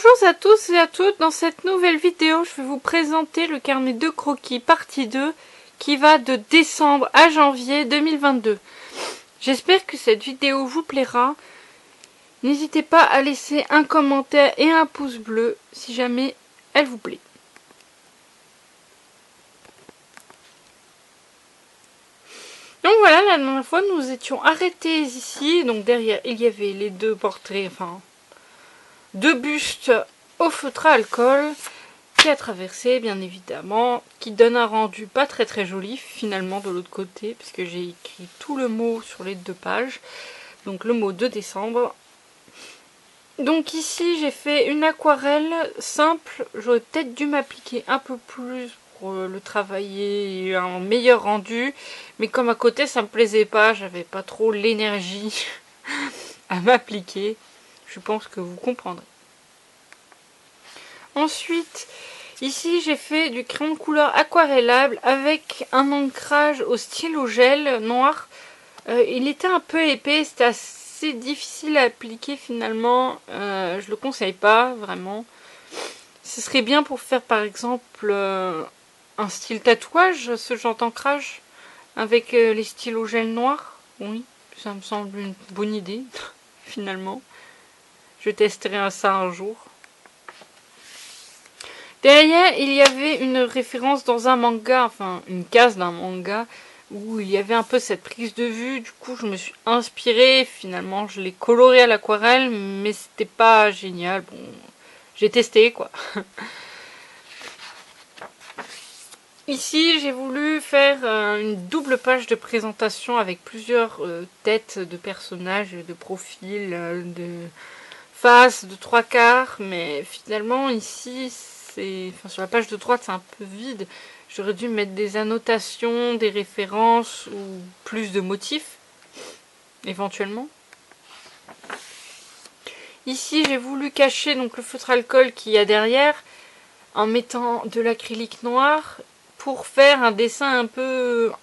Bonjour à tous et à toutes, dans cette nouvelle vidéo je vais vous présenter le carnet de croquis partie 2 qui va de décembre à janvier 2022. J'espère que cette vidéo vous plaira. N'hésitez pas à laisser un commentaire et un pouce bleu si jamais elle vous plaît. Donc voilà, la dernière fois nous étions arrêtés ici, donc derrière il y avait les deux portraits, enfin deux bustes au feutre à alcool qui a traversé bien évidemment, qui donne un rendu pas très joli finalement de l'autre côté, puisque j'ai écrit tout le mot sur les deux pages, donc le mot de décembre. Donc ici j'ai fait une aquarelle simple, j'aurais peut-être dû m'appliquer un peu plus pour le travailler et un meilleur rendu, mais comme à côté ça me plaisait pas, j'avais pas trop l'énergie à m'appliquer, je pense que vous comprendrez. Ensuite, ici j'ai fait du crayon de couleur aquarellable avec un ancrage au stylo gel noir. Il était un peu épais, c'était assez difficile à appliquer finalement. Je le conseille pas vraiment. Ce serait bien pour faire par exemple un style tatouage, ce genre d'ancrage avec les stylos gel noirs. Oui, ça me semble une bonne idée finalement. Je testerai ça un jour. Derrière, il y avait une référence dans un manga, enfin une case d'un manga, où il y avait un peu cette prise de vue. Du coup, je me suis inspirée. Finalement, je l'ai coloré à l'aquarelle, mais c'était pas génial. Bon, j'ai testé quoi. Ici, j'ai voulu faire une double page de présentation avec plusieurs têtes de personnages, de profils, de faces, de trois quarts, mais finalement ici, enfin, sur la page de droite, c'est un peu vide. J'aurais dû mettre des annotations, des références ou plus de motifs, éventuellement. Ici, j'ai voulu cacher donc le feutre alcool qu'il y a derrière en mettant de l'acrylique noir pour faire un dessin un peu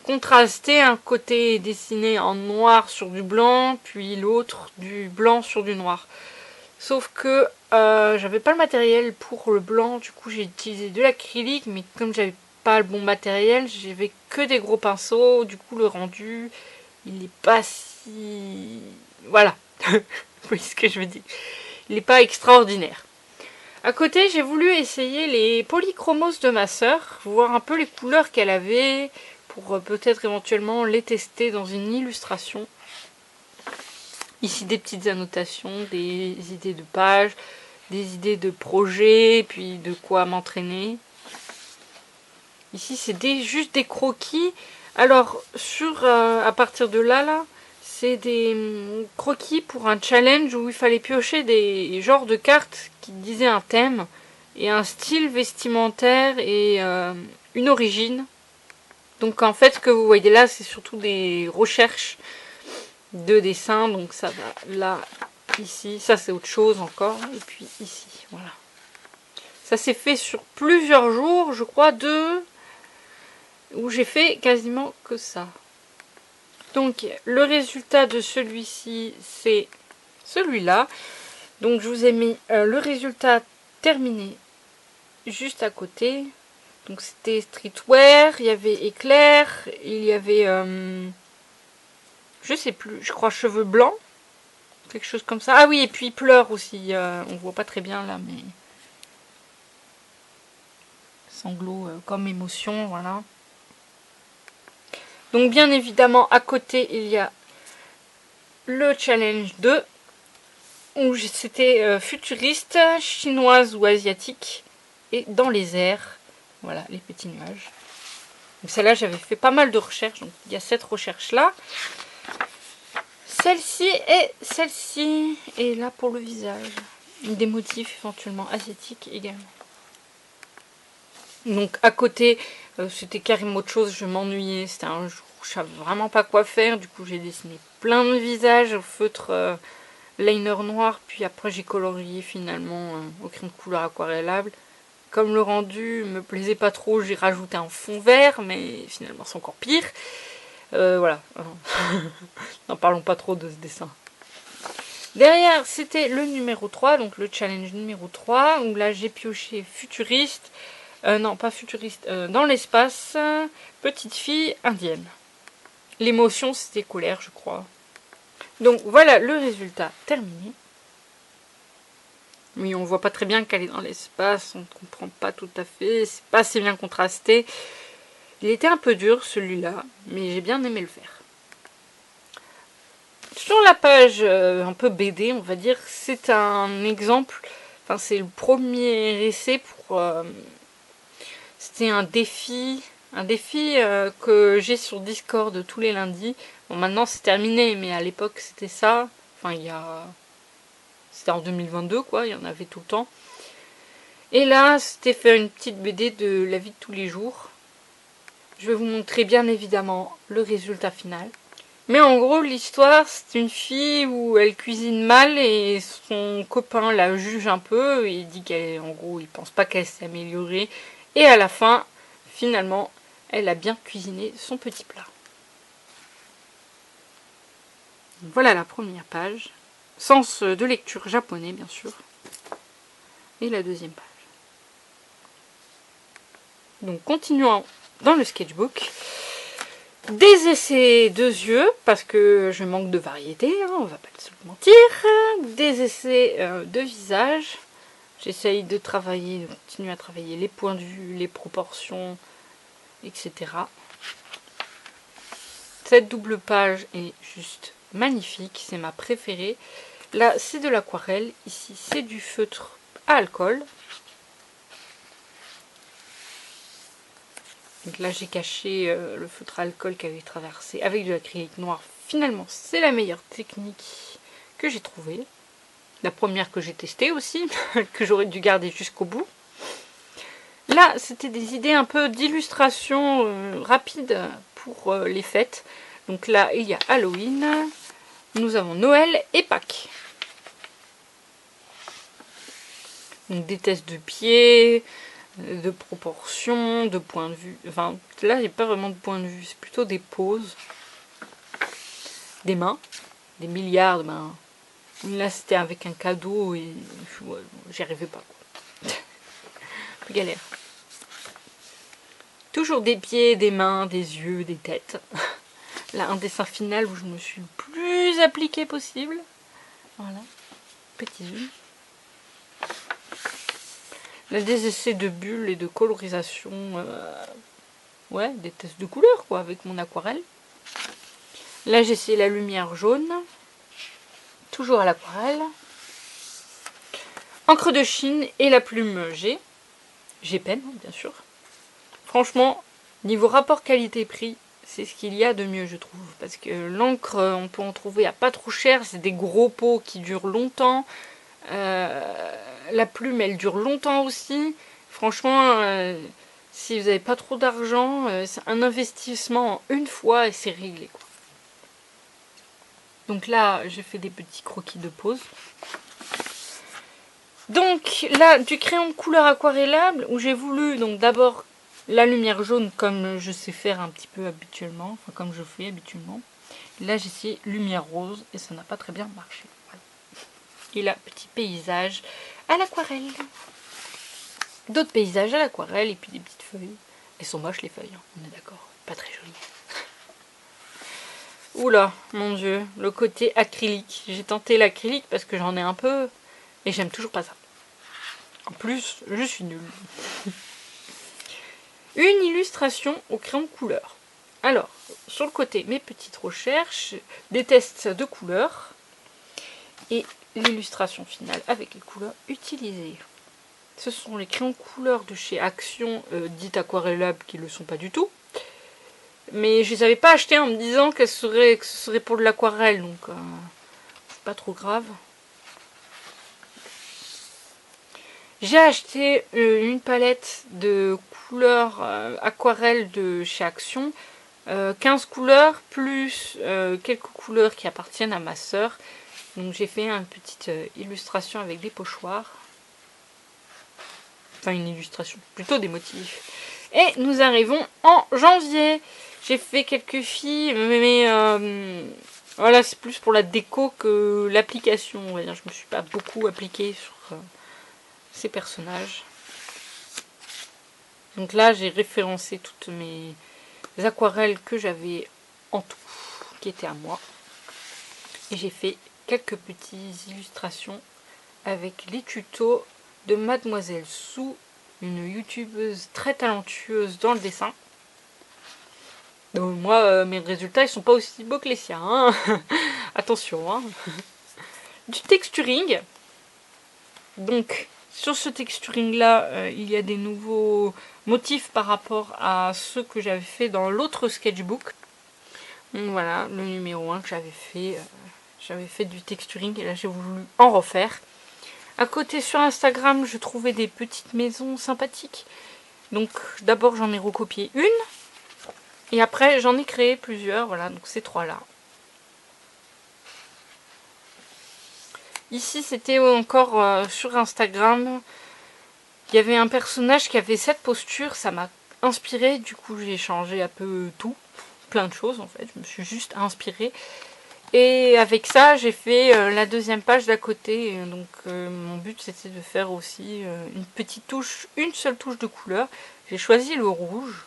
contrasté, un côté dessiné en noir sur du blanc, puis l'autre du blanc sur du noir. Sauf que j'avais pas le matériel pour le blanc, du coup j'ai utilisé de l'acrylique, mais comme j'avais pas le bon matériel, j'avais que des gros pinceaux, du coup le rendu, il est pas si... Voilà, vous voyez ce que je veux dire. Il est pas extraordinaire. À côté, j'ai voulu essayer les polychromos de ma sœur, voir un peu les couleurs qu'elle avait, pour peut-être éventuellement les tester dans une illustration. Ici des petites annotations, des idées de pages, des idées de projets, puis de quoi m'entraîner. Ici c'est juste des croquis. Alors à partir de là, c'est des croquis pour un challenge où il fallait piocher des genres de cartes qui disaient un thème et un style vestimentaire et une origine. Donc en fait ce que vous voyez là c'est surtout des recherches de dessin, donc ça va là, ici, ça c'est autre chose encore, et puis ici, voilà. Ça s'est fait sur plusieurs jours, je crois, où j'ai fait quasiment que ça. Donc le résultat de celui-ci, c'est celui-là. Donc je vous ai mis le résultat terminé juste à côté. Donc c'était streetwear, il y avait éclair, il y avait... je sais plus, je crois cheveux blancs. Quelque chose comme ça. Ah oui, et puis il pleure aussi. On voit pas très bien là, mais... Sanglots comme émotion, voilà. Donc bien évidemment, à côté, il y a le challenge 2. Où c'était futuriste, chinoise ou asiatique. Et dans les airs. Voilà, les petits nuages. Donc celle-là, j'avais fait pas mal de recherches. Donc il y a cette recherche-là. Celle-ci et là pour le visage. Des motifs éventuellement asiatiques également. Donc à côté, c'était carrément autre chose, je m'ennuyais. C'était un jour où je savais vraiment pas quoi faire. Du coup j'ai dessiné plein de visages au feutre liner noir. Puis après j'ai colorié finalement au crayon de couleur aquarellable. Comme le rendu me plaisait pas trop, j'ai rajouté un fond vert. Mais finalement c'est encore pire. Voilà. N'en parlons pas trop de ce dessin. Derrière, c'était le numéro 3, donc le challenge numéro 3, où là j'ai pioché futuriste, non pas futuriste, dans l'espace, petite fille indienne. L'émotion c'était colère, je crois. Donc voilà le résultat terminé. Oui, on voit pas très bien qu'elle est dans l'espace, on ne comprend pas tout à fait, c'est pas assez bien contrasté. Il était un peu dur celui-là, mais j'ai bien aimé le faire. Sur la page un peu BD, on va dire, c'est un exemple, enfin c'est le premier essai pour... c'était un défi que j'ai sur Discord tous les lundis. Bon, maintenant c'est terminé, mais à l'époque c'était ça. Enfin, c'était en 2022, quoi, il y en avait tout le temps. Et là, c'était faire une petite BD de la vie de tous les jours. Je vais vous montrer bien évidemment le résultat final. Mais en gros, l'histoire, c'est une fille où elle cuisine mal et son copain la juge un peu. Il dit qu'en gros, il pense pas qu'elle s'est améliorée. Et à la fin, finalement, elle a bien cuisiné son petit plat. Voilà la première page. Sens de lecture japonais, bien sûr. Et la deuxième page. Donc, continuons dans le sketchbook. Des essais de yeux, parce que je manque de variété, hein, on va pas se mentir. Des essais de visage. J'essaye de continuer à travailler les points de vue, les proportions, etc. Cette double page est juste magnifique, c'est ma préférée. Là, c'est de l'aquarelle, ici c'est du feutre à alcool. Donc là, j'ai caché le feutre à alcool qui avait traversé avec de l'acrylique noir. Finalement, c'est la meilleure technique que j'ai trouvée. La première que j'ai testée aussi, que j'aurais dû garder jusqu'au bout. Là, c'était des idées un peu d'illustration rapide pour les fêtes. Donc là, il y a Halloween, nous avons Noël et Pâques. Donc des tests de pieds, de proportions, de point de vue. Enfin, là, il n'y a pas vraiment de point de vue, c'est plutôt des poses. Des mains, des milliards de mains. Là, c'était avec un cadeau et ouais, j'y arrivais pas. Un peu galère. Toujours des pieds, des mains, des yeux, des têtes. Là, un dessin final où je me suis le plus appliquée possible. Voilà, petit zoom. Là, des essais de bulles et de colorisation. Ouais, des tests de couleurs, quoi, avec mon aquarelle. Là, j'ai essayé la lumière jaune. Toujours à l'aquarelle. Encre de Chine et la plume G. G-Pen, bien sûr. Franchement, niveau rapport qualité-prix, c'est ce qu'il y a de mieux, je trouve. Parce que l'encre, on peut en trouver à pas trop cher. C'est des gros pots qui durent longtemps. La plume, elle dure longtemps aussi. Franchement, si vous n'avez pas trop d'argent, c'est un investissement en une fois et c'est réglé, quoi. Donc là, j'ai fait des petits croquis de pause. Donc là, du crayon de couleur aquarellable, où j'ai voulu donc d'abord la lumière jaune comme je sais faire un petit peu habituellement, enfin comme je fais habituellement. Là, j'ai essayé lumière rose et ça n'a pas très bien marché. Voilà. Et là, petit paysage à l'aquarelle. D'autres paysages à l'aquarelle et puis des petites feuilles. Elles sont moches les feuilles, hein, on est d'accord. Pas très jolies. Oula, mon dieu, le côté acrylique. J'ai tenté l'acrylique parce que j'en ai un peu et j'aime toujours pas ça. En plus, je suis nulle. Une illustration au crayon couleur. Alors, sur le côté, mes petites recherches, des tests de couleurs et l'illustration finale avec les couleurs utilisées. Ce sont les crayons couleur de chez Action, dites aquarellables, qui ne le sont pas du tout. Mais je les avais pas achetés en me disant que ce serait pour de l'aquarelle, donc c'est pas trop grave. J'ai acheté une palette de couleurs aquarelle de chez Action. 15 couleurs plus quelques couleurs qui appartiennent à ma sœur. Donc j'ai fait une petite illustration avec des pochoirs. Enfin une illustration, plutôt des motifs. Et nous arrivons en janvier. J'ai fait quelques filles, mais Voilà, c'est plus pour la déco que l'application, on va dire. Je me suis pas beaucoup appliquée sur ces personnages. Donc là, j'ai référencé toutes mes aquarelles que j'avais en tout, qui étaient à moi. Et j'ai fait quelques petites illustrations avec les tutos de Mademoiselle Sou, une youtubeuse très talentueuse dans le dessin. Donc moi, mes résultats, ils sont pas aussi beaux que les siens. Hein. Attention. Hein. Du texturing. Donc, sur ce texturing-là, il y a des nouveaux motifs par rapport à ceux que j'avais fait dans l'autre sketchbook. Donc voilà, le numéro 1 que j'avais fait. J'avais fait du texturing et là, j'ai voulu en refaire. À côté, sur Instagram, je trouvais des petites maisons sympathiques. Donc, d'abord, j'en ai recopié une. Et après, j'en ai créé plusieurs. Voilà, donc ces trois-là. Ici, c'était encore sur Instagram. Il y avait un personnage qui avait cette posture. Ça m'a inspiré. Du coup, j'ai changé un peu tout. Plein de choses, en fait. Je me suis juste inspirée. Et avec ça, j'ai fait la deuxième page d'à côté. Donc, mon but, c'était de faire aussi une petite touche, une seule touche de couleur. J'ai choisi le rouge.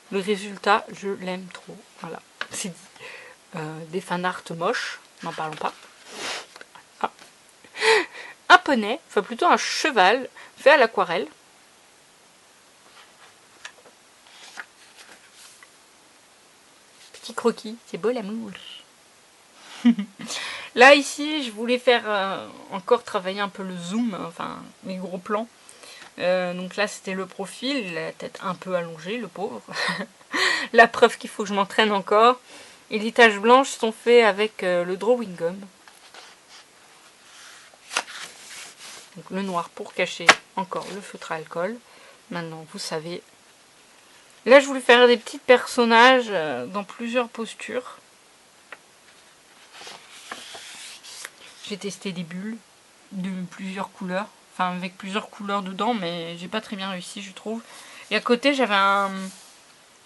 Le résultat, je l'aime trop. Voilà, c'est dit. Des fanarts moches, n'en parlons pas. Ah. Un poney, enfin plutôt un cheval, fait à l'aquarelle. Petit croquis, c'est beau l'amour. Là, ici, je voulais faire encore travailler un peu le zoom, enfin, les gros plans. Donc là, c'était le profil, la tête un peu allongée, le pauvre. La preuve qu'il faut que je m'entraîne encore. Et les taches blanches sont faites avec le drawing gum. Donc le noir pour cacher encore le feutre à alcool. Maintenant, vous savez. Là, je voulais faire des petits personnages dans plusieurs postures. J'ai testé des bulles de plusieurs couleurs. Enfin, avec plusieurs couleurs dedans, mais j'ai pas très bien réussi, je trouve. Et à côté, j'avais un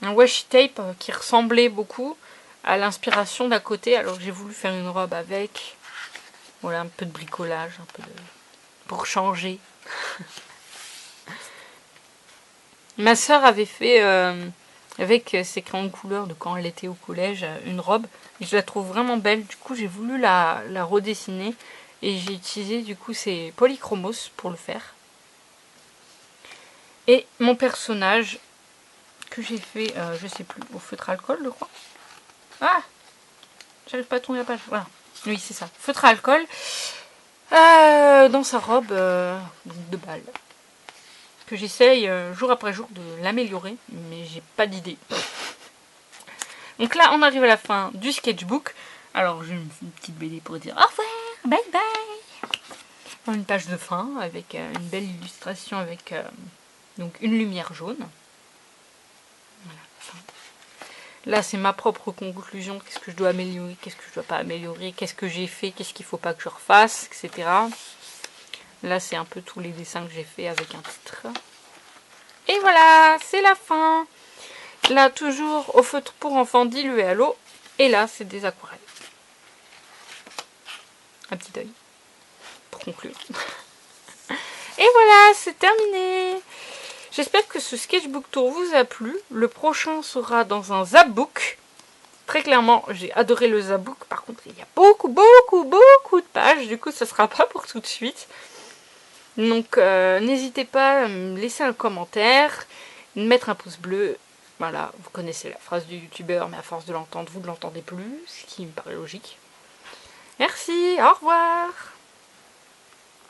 washi tape qui ressemblait beaucoup à l'inspiration d'à côté. Alors j'ai voulu faire une robe avec. Voilà, un peu de bricolage, un peu de... pour changer. Ma soeur avait fait, avec ses crayons de couleur de quand elle était au collège, une robe. Et je la trouve vraiment belle. Du coup, j'ai voulu la redessiner. Et j'ai utilisé, du coup, ces polychromos pour le faire. Et mon personnage, que j'ai fait, je sais plus, au feutre à alcool, je crois. Ah, j'arrive pas à tourner la page. Voilà. Oui, c'est ça. Feutre à alcool. Dans sa robe de bal. Que j'essaye jour après jour de l'améliorer. Mais j'ai pas d'idée. Donc là, on arrive à la fin du sketchbook. Alors, j'ai une petite BD pour dire au revoir, bye bye. Une page de fin avec une belle illustration avec donc une lumière jaune. Voilà, fin. Là, c'est ma propre conclusion. Qu'est-ce que je dois améliorer, qu'est-ce que je dois pas améliorer, qu'est-ce que j'ai fait, qu'est-ce qu'il faut pas que je refasse, etc. Là, c'est un peu tous les dessins que j'ai fait avec un titre. Et voilà, c'est la fin. Là, toujours au feutre pour enfants dilué à l'eau. Et là, c'est des aquarelles. Un petit œil pour conclure. Et voilà, c'est terminé. J'espère que ce sketchbook tour vous a plu. Le prochain sera dans un zapbook. Très clairement, j'ai adoré le zapbook. Par contre, il y a beaucoup de pages. Du coup, ça sera pas pour tout de suite. Donc, n'hésitez pas à me laisser un commentaire, mettre un pouce bleu. Voilà, vous connaissez la phrase du youtubeur, mais à force de l'entendre, vous ne l'entendez plus, ce qui me paraît logique. Merci, au revoir.